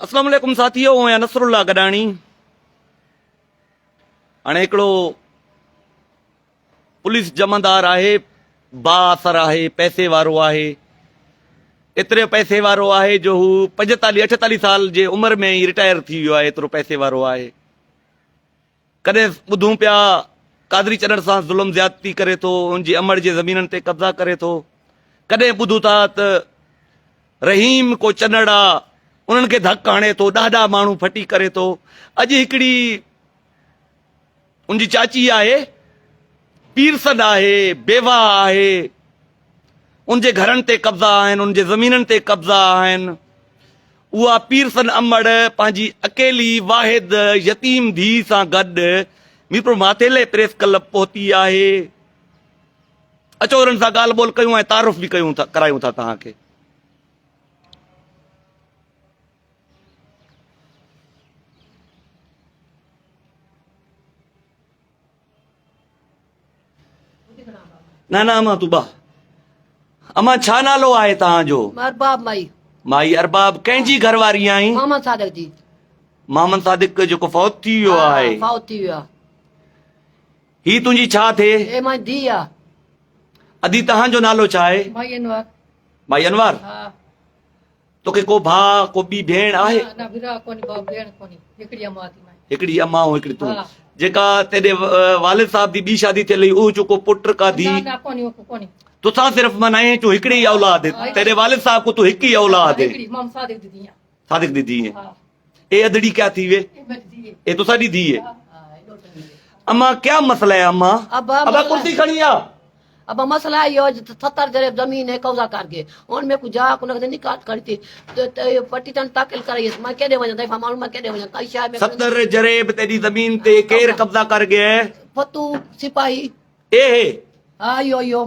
अस्सलाम वालेकुम साथियों, मैं नसरुल्लाह गडाणी। हाणे हिकिड़ो पुलिस जमादार आहे, बाअसर आहे, पैसे वारो आहे। एतिरे पैसे वारो आहे जो हू 45-48 साल जे उमिरि में ई रिटायर थी वियो आहे। एतिरो पैसे वारो आहे। कॾहिं ॿुधूं पिया कादरी चढ़ण सां ज़ुल्म ज़्यादती करे थो, उनजी अमड़ जे ज़मीननि ते कब्ज़ा करे थो। कॾहिं ॿुधूं था त रहीम को चनड़ा उन्हनि खे धकु हणे थो, ॾाढा माण्हू फटी करे थो। अॼु हिकिड़ी उनजी चाची आहे, पीरसन आहे, बेवा आहे, उनजे घरनि ते कब्ज़ा आहिनि, उनजे ज़मीननि ते कब्ज़ा आहिनि। उहा पीरसन अमड़ पंहिंजी अकेली वाहिद यतीम धीउ सां गॾु मीरपुर माथेले प्रेस क्लब पहुती आहे। अचो उन्हनि सां ॻाल्हि ॿोल कयूं ऐं तारुफ़ बि कयूं था, करायूं था तव्हांखे। ना ना अम्मा तू बा। अम्मा छा नालो आहे तव्हांजो? अरबाब माई। माई अरबाब कंहिंजी घरवारी आई? मोहम्मद सादिक जी। मोहम्मद सादिक जेको फौत थी वियो आहे। फौत थी वियो आहे। ही तुंहिंजी छा थिए? ए मां धी आहे। अदी तव्हांजो नालो छा आहे? माई अनवर। माई अनवर। हा। तोखे को भाउ को ॿी भेण आहे? ना बिरा कोनी, भाउ भेण कोनी, हिकिड़ी अम्मा थी माई। हिकिड़ी अम्मा ऐं हिकिड़ी तूं। हा। जेका तेरे वालिद साहब जी ॿी शादी थियल हुई, उहो जेको पुट का धी? ना कोनी, वो कोनी। तोसां सिर्फ़ मनाए तूं हिकिड़ी ई औलाद है। तेरे वालिद साहब को तू हिकु ई औलाद है। हिकिड़ी मोहम्मद सादिक दी धी आहे। सादिक दी धी है। हा। ए अदड़ी क्या थी वे? ए मेरी धी है। ए तो साडी धी है। हा, ए डॉक्टर दी है। अम्मा क्या मसला है अम्मा? अब कुर्सी खड़ी आ। अब मसला ये 70 जरे जमीन है कब्जा करके उन में कुछ जा कुन निकाल करती तो पट्टी तन ताकिल कराई मैं केदे वजन दफा मालूम मैं केदे वजन कई शाय में 70 जरेब तेरी जमीन ते केर कब्जा कर गया है? फतू सिपाही। ए हाँ यो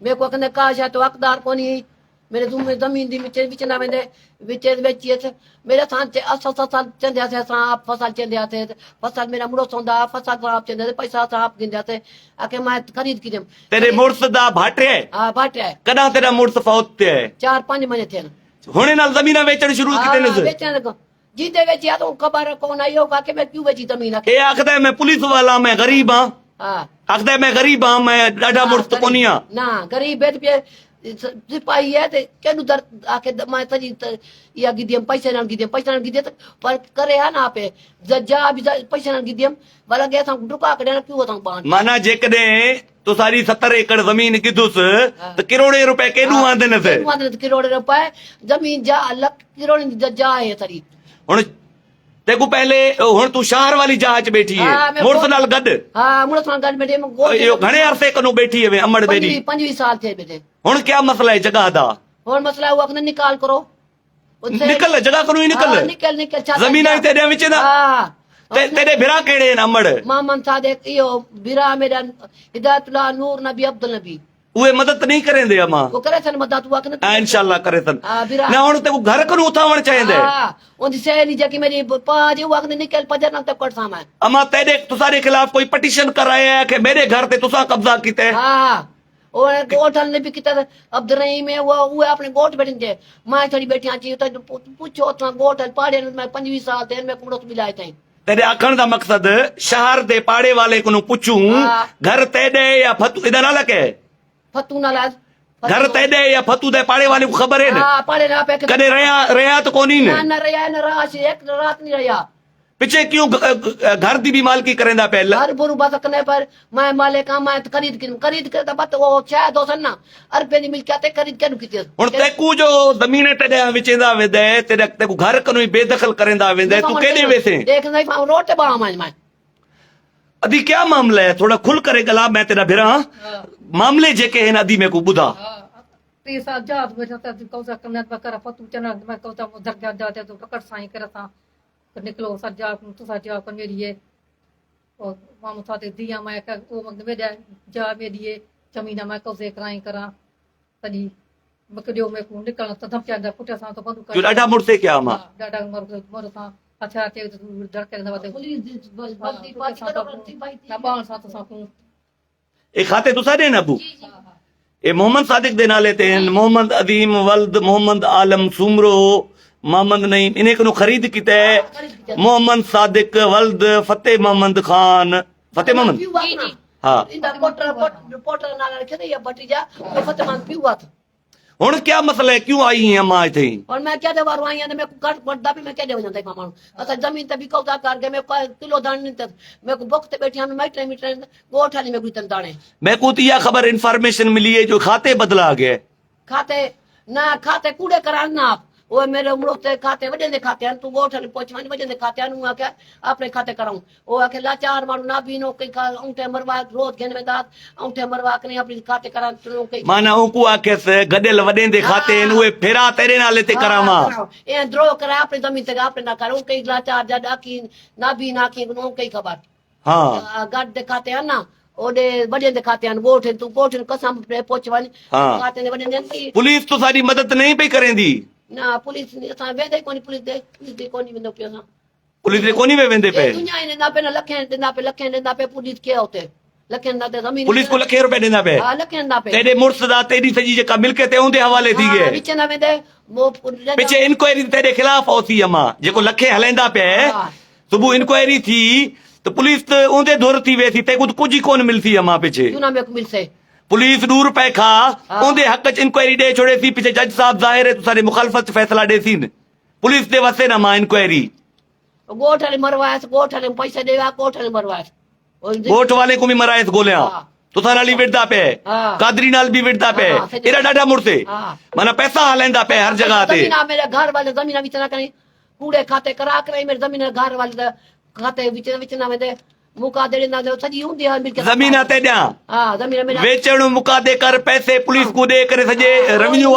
मेरे को कहने कहा शायद तो हकदार कोनी मेरे जमीन दी विचना वेंदे विचे बेची थे मेरे साथ असल फसल चंदिया थे सांप फसल चंदिया थे फसल मेरा मुड़ो सोंदा फसल सांप चंदिया थे पैसा सांप गिंदिया थे आके मैं खरीद की दे। तेरे मुर्स दा भाटे है? हां भाटे है। कदा तेरा मुर्स फौत थे? 4-5 महीने थे। हुने नाल जमीन बेचण शुरू की ने? बेचण को जीते बेची तो खबर कौन आयो के मैं क्यों बेची जमीन? ए आखदा मैं पुलिस वाला मैं गरीब हां। हां आखदा मैं गरीब हां, मैं डाडा मुर्स कोनी हां। ना गरीब है पे सिपाही है ते केनु दर आके मैं तजी या गिदियम पैसे न गिदे पर करे है ना पे जज्जा भी पैसे न गिदियम वाला गया था रुका के देना क्यों था बांध माना जे कदे तो सारी 70 एकड़ जमीन गिदुस तो करोड़े रुपए केनु आंदे न थे? करोड़े रुपए जमीन जा लख करोड़ जज्जा है तरी। हुन तेको पहले हुन तू शहर वाली जहाज बैठी है मुर्स नाल गड? हां मुर्स नाल गड बैठे मैं यो घणे अरसे कनो बैठी है अमड़ बेरी? 25 साल थे बैठे। हुन क्या मसला है जगह दा? हुन मसला हुआ कि निकाल करो निकल जगह कनो ही निकल। निकल जमीन आई तेरे विच ना? हां तेरे बिरा केड़े न अमड़? मोहम्मद सादिक यो बिरा मेरा हिदायतुल्लाह नूर नबी अब्दुल नबी उहे मदद नहीं करेंदे अम्मा? वो करे सन मदद हुआ कि ना इंशाल्लाह करे सन। बिरा ना हुन ते घर कनो उठावण चाहेंदे? हां उन सहेली जकी मेरी पाज हुआ कि निकल पजर न तक सामा। अम्मा तेरे तुसारे खिलाफ कोई पिटीशन कराया है कि मेरे घर ते तुसा कब्जा कीते? हां और गोठल ने भी किता अब्दुल रहीम है वो अपने गोठ बैठे थे मैं थोड़ी बैठी आची तो पूछो तो गोठल पाड़े मैं 25 साल थे मैं कुड़ो मिलाए थे। तेरे आखण दा मकसद शहर दे पाड़े वाले को पूछूं घर तेरे या फतू इधर ना लगे? फतू ना लाज घर तेरे या फतू दे पाड़े वाले को खबर है ना? हां पाड़े ना पे कदे रया तो कोनी ने? ना रया ना रात एक रात नहीं रया पिछे क्यों घर दी भी मालकी करेंदा पहला? हर बुरु बात करने पर मैं मालिक हां मैं खरीद कर बत वो शायद हो सन ना अरबे दी मिलकियत खरीद के नुकी हुन तेकू जो जमीन तेरे विचेंदा वेदे तेरे तेकू घर कनो बेदखल करेंदा वेदे तू केने वेसे? देख नहीं रोटे बा मैं अदी क्या मामला है? थोड़ा खुल करे गला मैं तेरा भिरा मामले जेके हैं अदी में को बुधा। 3 साल जात बैठा था कौसा कन्नत बकर फतू चना मैं कौसा उधर जा जाते तो ककर साई करता तो निकलो सजा तो सजा कर मेरी है और मामू साथे दिया मैं का वो मग में जा मेरी है जमीन मैं कौसे कराई करा तदी बकरियो में को निकल तो धप जा पुट सा तो बंद कर डाडा मुड़ से क्या मां डाडा मर सा अच्छा ते धड़के न बते पुलिस बल्दी पास ना बाण सा तो सा को ए खाते तुसा दे ना अबू ए मोहम्मद सादिक दे नाले ते मोहम्मद अदीम वल्द मोहम्मद आलम सुमरो मोहम्मद नईम इन्हें को खरीद किता है मोहम्मद सादिक वल्द फतेह मोहम्मद खान फतेह मोहम्मद हाँ हुन क्या मसला है क्यों आई है मां इथे और मैं क्या वारो आई ने मैं कट वडदा भी मैं क्या वजन तक मां असा जमीन ते भी कौदा करके मैं किलो दान नहीं तक मैं को बुक ते बैठी हम मीटर मीटर गोठ वाली में गुतन दाने मैं को तो यह खबर इंफॉर्मेशन मिली है जो खाते बदला गए खाते ना खाते कूड़े करान ना वो मेरे उमड़ो ते खाते वजन दे खाते हैं तू गोठ वाली पोचवानी वजन दे खाते हैं आ के अपने खाते कराऊं वो आके लाचार मारू ना बीनो कई का उंटे मरवा रोज घेन में दात उंटे मरवा के अपनी खाते करा तो कई माना उनको आके से गडेल वडे दे खाते हैं वे फेरा तेरे नाले ते करावा ए द्रो करा अपनी जमीन ते अपने ना करूं कई लाचार जा डाकी ना भी ना की नो कई खबर हां गड दे खाते हैं ना ओडे वडे दे खाते हैं गोठ तू गोठ कसम पोचवानी खाते ने वडे ने पुलिस तो सारी मदद नहीं पे करेंदी ना पुलिस ने असा वेदे कोनी पुलिस दे कोनी वेंदो पियो सा पुलिस दे कोनी वेंदे पे दुनिया ने ना पे ना लखे ना पे पुलिस के होते लखे ना ते जमीन पुलिस को लखे रुपए देना पे हां लखे ना पे तेरे मुर्सदा तेरी सजी जेका मिलकत है उनदे हवाले थी गए विच ना वेंदे वो पीछे इंक्वायरी तेरे खिलाफ होती अमा जेको लखे हलेंदा पे सुबह इंक्वायरी थी तो पुलिस तो उनदे धुर थी वेसी ते कुछ ही कोन मिलती अमा पीछे क्यों ना में को मिलसे पुलिस ₹100 खा उनदे हक च इंक्वायरी दे छोड़े सी पीछे जज साहब जाहिर है तुसारी मुखालफत फैसला दे सी पुलिस दे वसे ना मां इंक्वायरी गोठ वाले मरवाए गोठ वाले पैसे देवा गोठ वाले मरवाए गोठ वाले को भी मराए गोलियां तुसा नाल विड़दा पे कादरी नाल भी विड़दा पे एरा डाडा मुड़से माना पैसा हलेंदा पे हर जगह ते जमीन मेरे घर वाले जमीन विच ना करी कूड़े खाते करा करे मेरे जमीन घर वाले खाते विच ना में मुका दे ना दे सजी हुंदी है मिल के जमीन ते द्या हां जमीन मेरा वेचण मुका दे कर पैसे पुलिस को दे करे सजे रेवेन्यू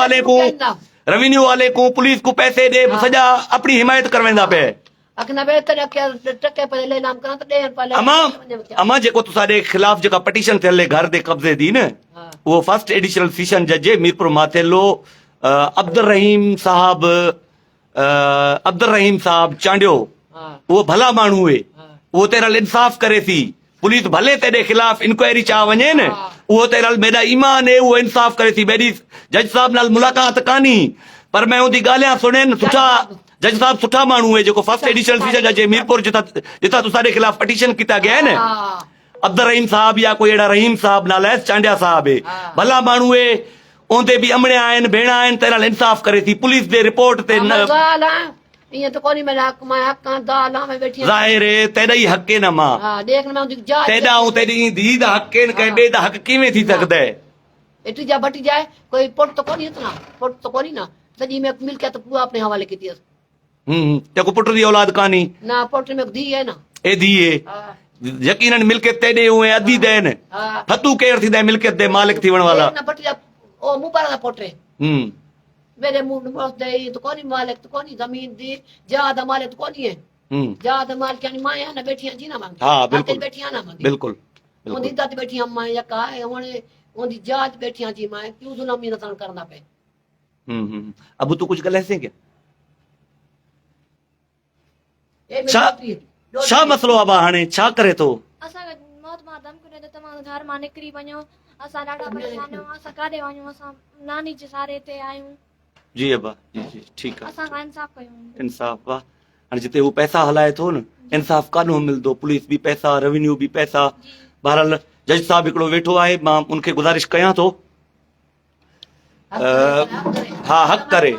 वाले को पुलिस को पैसे दे सजा अपनी हिमायत करवेंदा पे अखना बे टके पे ले नाम करा तो दे पहले अमा जेको तुसारे खिलाफ जेका पिटीशन थले घर दे कब्जे दी न वो फर्स्ट एडिशनल सेशन जज मीरपुर माथेलो अब्दुल रहीम साहब चांडियो वो भला माण्हू है वो तेरल इंसाफ करे थी पुलिस भले तेरे खिलाफ इंक्वायरी चा वने न वो तेरल मेरा ईमान है वो इंसाफ करे थी मेरी जज साहब नाल मुलाकात कानी पर मैं उदी गालियां सुने न सुठा जज साहब सुठा माण्हू है जो फर्स्ट एडिशनल सेशन जज मीरपुर जिता तुसारे खिलाफ पिटीशन किया गया है न अब्दुल रहीम साहब या कोई एड़ा रहीम साहब नाल चांडिया साहब है भला माण्हू है ओंदे भी अमणे आइन भेणा आइन तेरल इंसाफ करे थी पुलिस दे रिपोर्ट ते ये तो कोनी मेरा मैं हक का दाल में बैठी जाहिर है तेरा ही हक है ना मां हां देख मैं उदी जा तेरा हूं तेरी धी दा हक है के बे दा हक किवें थी सकदा है एटू जा बटी जाए कोई पुट तो कोनी इतना पुट तो कोनी ना सजी में मिल के तो पूरा अपने हवाले की दिया ते को पुट दी औलाद कानी ना पुट में धी है ना ए धी है यकीनन मिलकत तेरे हुए अदी देन फतू केर थी दे मिलकत दे मालिक थीवण वाला ना बटी जा ओ मुबारक पोटे मेरे मुंह में दे तो कोनी मालिक तो कोनी जमीन दी ज्यादा मालिक तो कोनी है ज्यादा माल क्या मां है ना बैठियां जी ना मांग हां बिल्कुल बैठियां ना मांग बिल्कुल ओंदी दात बैठियां मां या का है ओने ओंदी जात बैठियां जी मां क्यों जुल्म नसान करना पे अब तू कुछ गलत है क्या छा मसलो अब हाने छा करे तो असा मौत मादम करे त तमा घर मां निकरी वणो असा ॾाढा परेशान आहियूं असा काॾे वञूं असा नानी जे सारे ते आयूं जी अबा जी ठीक है असा इंसाफ कयूं इंसाफ वाह हाणे जिते वो पैसा हलाए थो न इंसाफ कानो मिलदो पुलिस भी पैसा रेवेन्यू भी पैसा बहरहाल जज साहब हिकिड़ो वेठो आहे मां उनखे गुज़ारिश कयां थो हाँ हक करे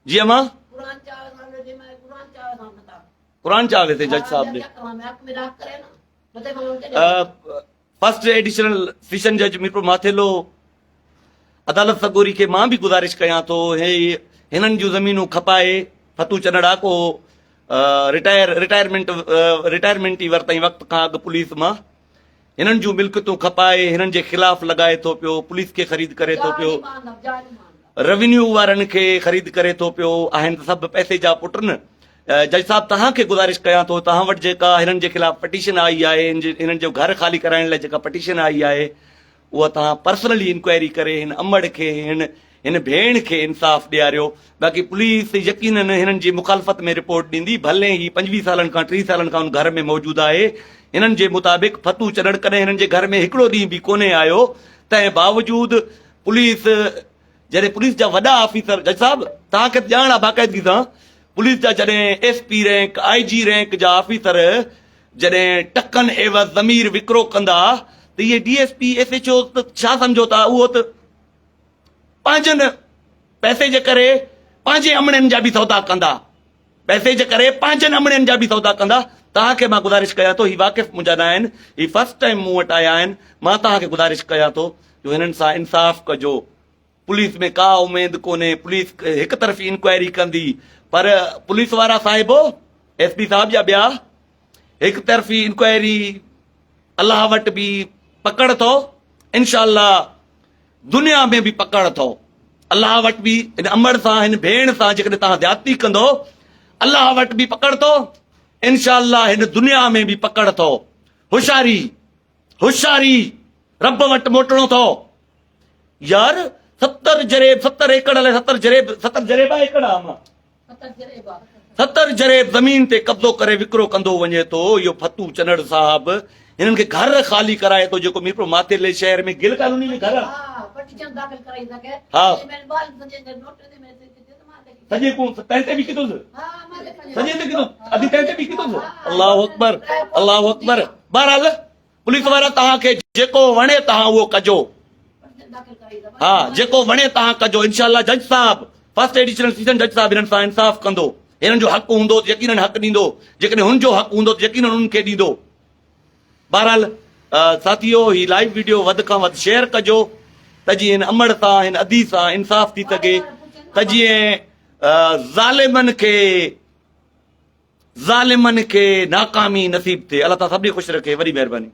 जी अम्मा कुरान चावे थे जज साहब ने फर्स्ट एडिशनल सेशन जज मीरपुर माथेलो अदालत सगोरी के मां भी गुज़ारिश कयां थो हे हिननि जूं ज़मीनूं खपाए फतू चनड़ा को रिटायरमेंट ई वरतई वक़्त खां अॻु पुलिस मां हिननि जूं मिल्कियतूं खपाए हिननि जे ख़िलाफ़ लगाए थो पियो पुलिस खे ख़रीद करे थो पियो रेवेन्यू वारनि खे ख़रीद करे थो पियो आहिनि त सभु पैसे जा पुट न जज साहब तव्हांखे गुज़ारिश कयां थो तव्हां वटि जेका हिननि जे ख़िलाफ़ पिटीशन आई आहे हिननि जो घर ख़ाली कराइण लाइ जेका पिटीशन आई आहे उहा तव्हां पर्सनली इंक्वायरी करे हिन अमड़ खे हिन भेण खे इंसाफ़ ॾियारियो बाक़ी पुलिस यकीनन हिननि जी मुखालफ़त में रिपोर्ट ॾींदी भले ही 25 सालनि खां 30 सालनि खां घर में मौजूदु आहे हिननि जे मुताबिक़ फतू चढ़ण कॾहिं हिननि जे घर में हिकिड़ो ॾींहुं बि कोन्हे आयो तंहिं बावजूदि पुलिस जॾहिं पुलिस जा वॾा ऑफिसर, जज साहब तव्हांखे ॼाण आहे बाक़ाइदगी सां, पुलिस जा जॾहिं SP रैंक IG रैंक जा ऑफिसर जॾहिं टकनि एवज़ ज़मीर विकिरो कंदा त इहे DSP SHO त छा सम्झो था, उहो त पंहिंजनि पैसे जे करे पंहिंजे अमड़नि जा बि सौदा कंदा, पैसे जे करे पंहिंजनि अमड़नि जा बि सौदा कंदा। तव्हांखे मां गुज़ारिश कयां थो, ही वाक़िफ़ मुंहिंजा न आहिनि, ही फर्स्ट टाइम मूं वटि आया आहिनि, मां तव्हांखे गुज़ारिश कयां थो जो हिननि सां इंसाफ़ कजो। पुलिस में का उमेद कोन्हे, पुलिस हिकु तरफ़ी इंक्वायरी कंदी, पर पुलिस वारा साहिबो SP साहब जा ॿिया हिकु तरफ़ी इंक्वायरी अलाह वटि बि पकड़ अथव, इंशाअल्लाह दुनिया में बि पकड़ अथव, अलाह वटि बि हिन अमड़ सां हिन भेण सां जेकॾहिं तव्हां ज्यादती कंदो अलाह वटि बि पकड़ अथव, इंशाअल्लाह हिन दुनिया में बि पकड़ अथव। होशियारी होशियारी रब वटि मोटणो अथव यार। 70 एकड़ लाइ 70 जरेबा एकड़ आहे मां 70 जरेब ज़मीन ते कब्ज़ो करे विकिरो कंदो वञे थो इहो फतू चनड़ साहब। हिननि खे घर ख़ाली कराए थो, जेको मीरपुर मातेले शहर में गिल कॉलोनी में घर सॼे को तंहिं ते बि किथुसि, सॼे ते किथुसि, अधी तंहिं ते बि किथुसि। अल्लाहु अकबर, अल्लाहु अकबर। बहरहाल पुलिस वारा तव्हांखे जेको वणे तव्हां उहो कजो, हा जेको वणे तव्हां कजो। इंशाअल्लाह जज साहब फर्स्ट एडिशनल सीजन जज साहब हिननि सां इंसाफ़ कंदो, हिननि जो हक़ हूंदो त यकीनन हक़ ॾींदो, जेकॾहिं हुनजो हक़ हूंदो त यकीनन हुननि खे ॾींदो। बहरहाल साथियो, ही लाइव वीडियो वधि खां वधि शेयर कजो त जीअं हिन अमड़ सां हिन अदी सां इंसाफ़ थी सघे, त जीअं ज़ालिमनि खे नाकामी नसीब थिए। अल्लाह ताला सभिनी ख़ुशि रखे। वॾी महिरबानी।